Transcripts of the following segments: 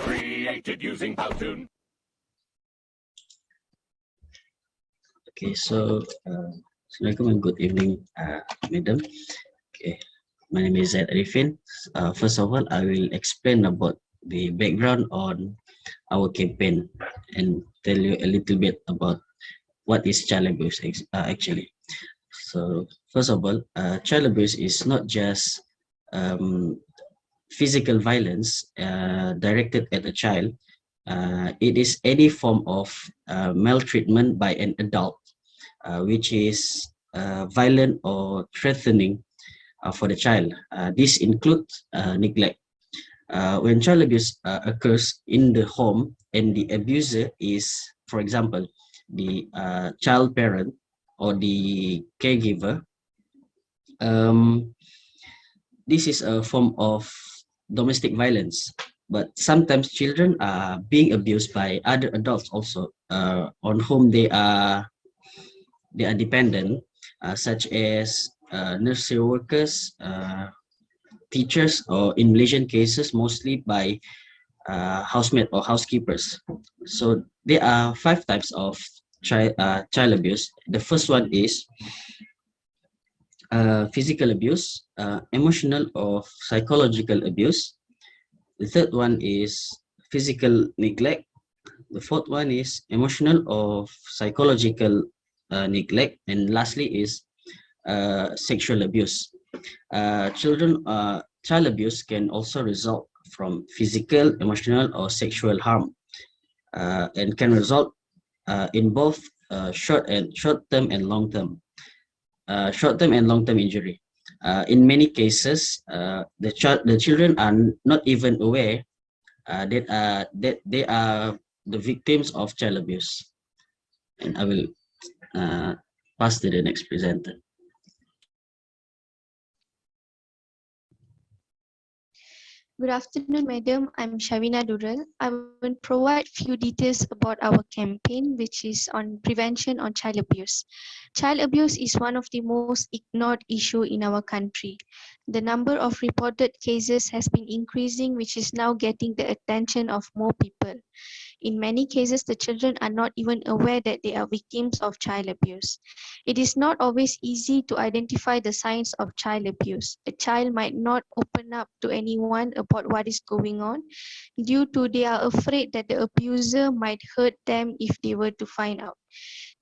Created using Powtoon. Okay, so Assalamualaikum and good evening, madam. Okay, my name is Zaid Arifin. First of all, I will explain about the background on our campaign and tell you a little bit about what is child abuse actually. So first of all, child abuse is not just um, physical violence directed at a child. It is any form of maltreatment by an adult, which is violent or threatening for the child. This includes neglect. When child abuse occurs in the home and the abuser is, for example, the child parent or the caregiver, this is a form of domestic violence. But sometimes children are being abused by other adults also, on whom they are dependent, such as nursery workers, teachers, or in Malaysian cases, mostly by housemaid or housekeepers. So there are 5 types of child abuse. The first one is physical abuse, emotional or psychological abuse. The third one is physical neglect. The fourth one is emotional or psychological neglect. And lastly is sexual abuse. Child abuse can also result from physical, emotional, or sexual harm, and can result in both short-term and long-term. Short-term and long-term injury. In many cases, the children are not even aware that they are the victims of child abuse. And I will pass to the next presenter. Good afternoon, madam. I'm Shavina Dural. I will provide few details about our campaign, which is on prevention on child abuse. Child abuse is one of the most ignored issue in our country. The number of reported cases has been increasing, which is now getting the attention of more people. In many cases, the children are not even aware that they are victims of child abuse. It is not always easy to identify the signs of child abuse. A child might not open up to anyone about what is going on due to they are afraid that the abuser might hurt them if they were to find out.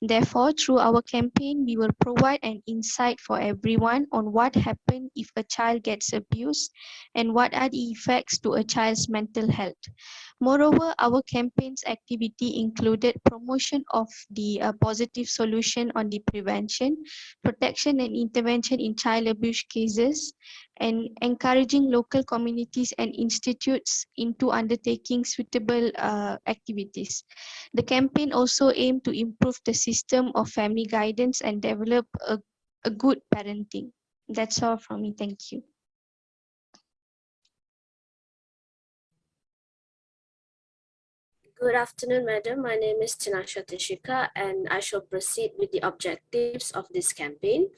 Therefore, through our campaign, we will provide an insight for everyone on what happens if a child gets abused and what are the effects to a child's mental health. Moreover, our campaign's activity included promotion of the positive solution on the prevention, protection and intervention in child abuse cases, and encouraging local communities and institutes into undertaking suitable activities. The campaign also aimed to improve the system of family guidance and develop a good parenting. That's all from me. Thank you. Good afternoon, madam. My name is Tinasha Tishika, and I shall proceed with the objectives of this campaign.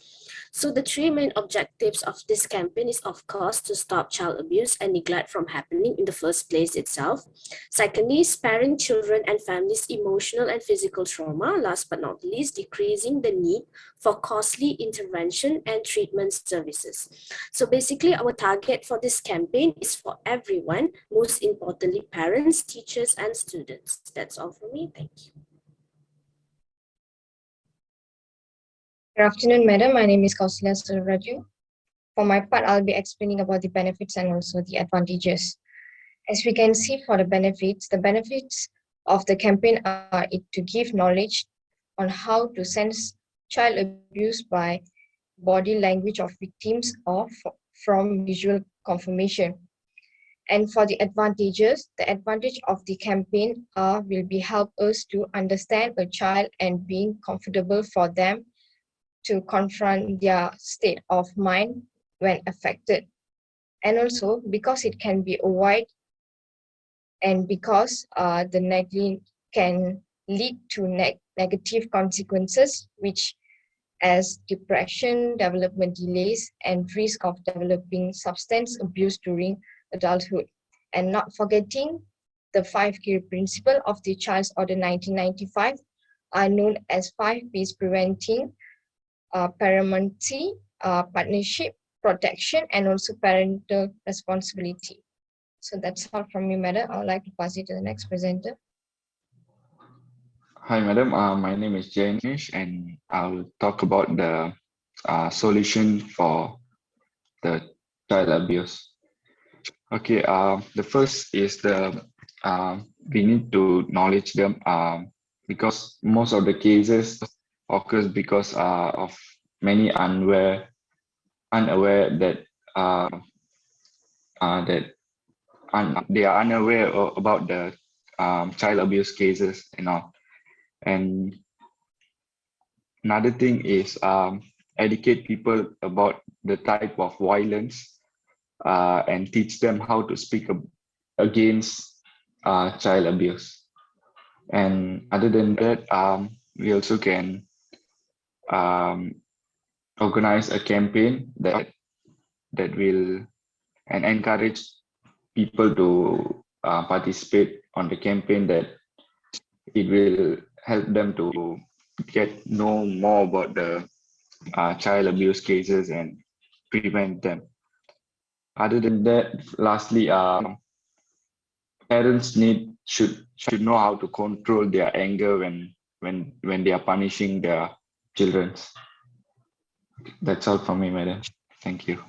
So the three main objectives of this campaign is, of course, to stop child abuse and neglect from happening in the first place itself. Secondly, sparing children and families emotional and physical trauma. Last but not least, decreasing the need for costly intervention and treatment services. So basically, our target for this campaign is for everyone, most importantly, parents, teachers, and students. That's all for me. Thank you. Good afternoon, madam. My name is Kausalya Suraju. For my part, I'll be explaining about the benefits and also the advantages. As we can see for the benefits of the campaign are to give knowledge on how to sense child abuse by body language of victims or from visual confirmation. And for the advantages, the advantage of the campaign will be help us to understand a child and being comfortable for them to confront their state of mind when affected. And also because it can be avoided and because the neglect can lead to negative consequences, which as depression, development delays, and risk of developing substance abuse during adulthood. And not forgetting the 5 key principle of the Child's Order 1995 are known as 5 P's: preventing, parenting, partnership, protection, and also parental responsibility. So that's all from me, madam. I would like to pass it to the next presenter. Hi, madam. My name is Janish, and I'll talk about the solution for the child abuse. Okay. The first is we need to knowledge them because most of the cases occurs because of many unaware that they are unaware about the child abuse cases and all. And another thing is educate people about the type of violence and teach them how to speak against child abuse. And other than that, we also can organize a campaign that will and encourage people to participate on the campaign, that it will help them to know more about the child abuse cases and prevent them. Other than that, lastly, parents should know how to control their anger when they are punishing their children. That's all from me, madam. Thank you.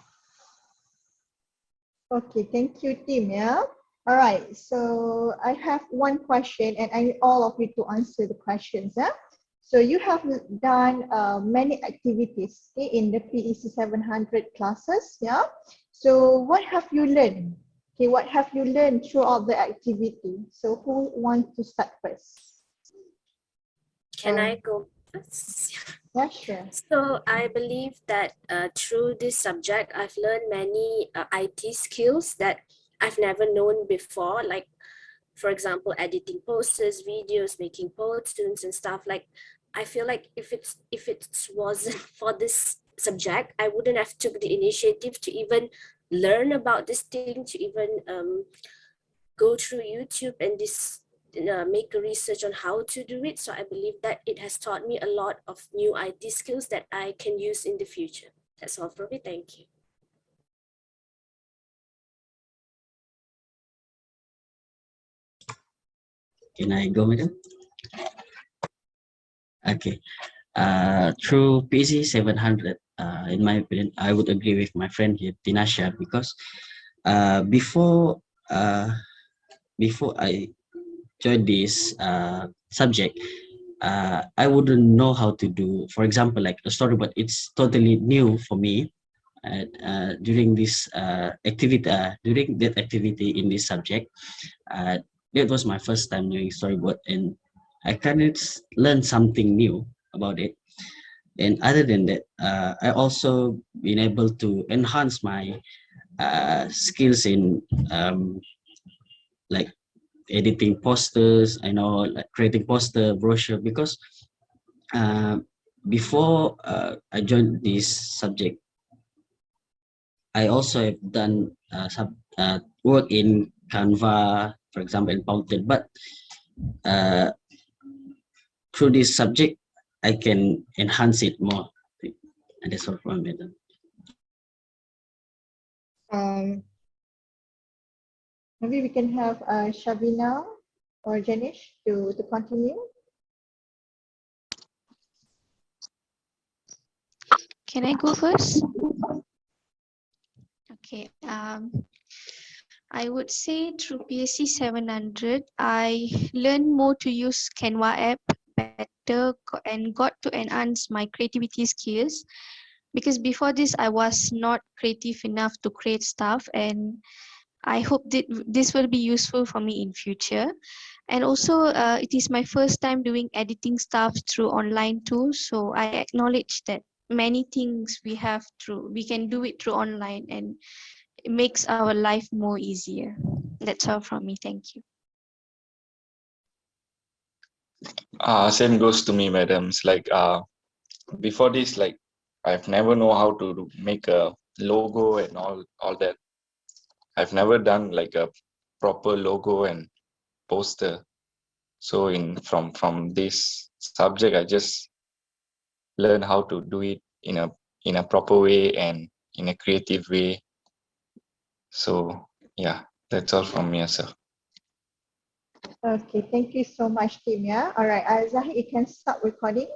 Okay, thank you, Tim. Yeah. All right. So I have one question, and I need all of you to answer the questions. Yeah. So you have done many activities, okay, in the PEC 700 classes. Yeah. So what have you learned? Okay, what have you learned throughout the activity? So who wants to start first? Can I go first? Yeah, sure. So I believe that through this subject, I've learned many IT skills that I've never known before. Like, for example, editing posters, videos, making posters and stuff. Like, I feel like if it wasn't for this subject, I wouldn't have took the initiative to even learn about this thing, to even go through YouTube and make a research on how to do it. So I believe that it has taught me a lot of new IT skills that I can use in the future. That's all for me. Thank you. Can I go, madam? Okay. Through PEC 700, in my opinion, I would agree with my friend here, Tinasha, because before I joined this subject, I wouldn't know how to do, for example, like a storyboard. It's totally new for me. During this activity, during that activity in this subject, that was my first time doing storyboard, and I kind of learned something new about it. And other than that, I also been able to enhance my skills in like editing posters, I know like creating poster, brochure, because before I joined this subject, I also have done work in Canva, for example, in Powtoon, but through this subject, I can enhance it more. And that's all from me. Maybe we can have Shavina or Janish to continue. Can I go first? Okay. I would say through PSC 700, I learned more to use Canva app better and got to enhance my creativity skills. Because before this, I was not creative enough to create stuff, and I hope that this will be useful for me in future. And also, it is my first time doing editing stuff through online tools, so I acknowledge that many things we can do it through online, and it makes our life more easier. That's all from me. Thank you. Same goes to me, madams. Like before this, like I've never know how to make a logo and all that. I've never done like a proper logo and poster. So from this subject, I just learn how to do it in a proper way and in a creative way. So yeah, that's all from me, sir. Okay, thank you so much, team. Yeah. All right, Zahid, you can stop recording.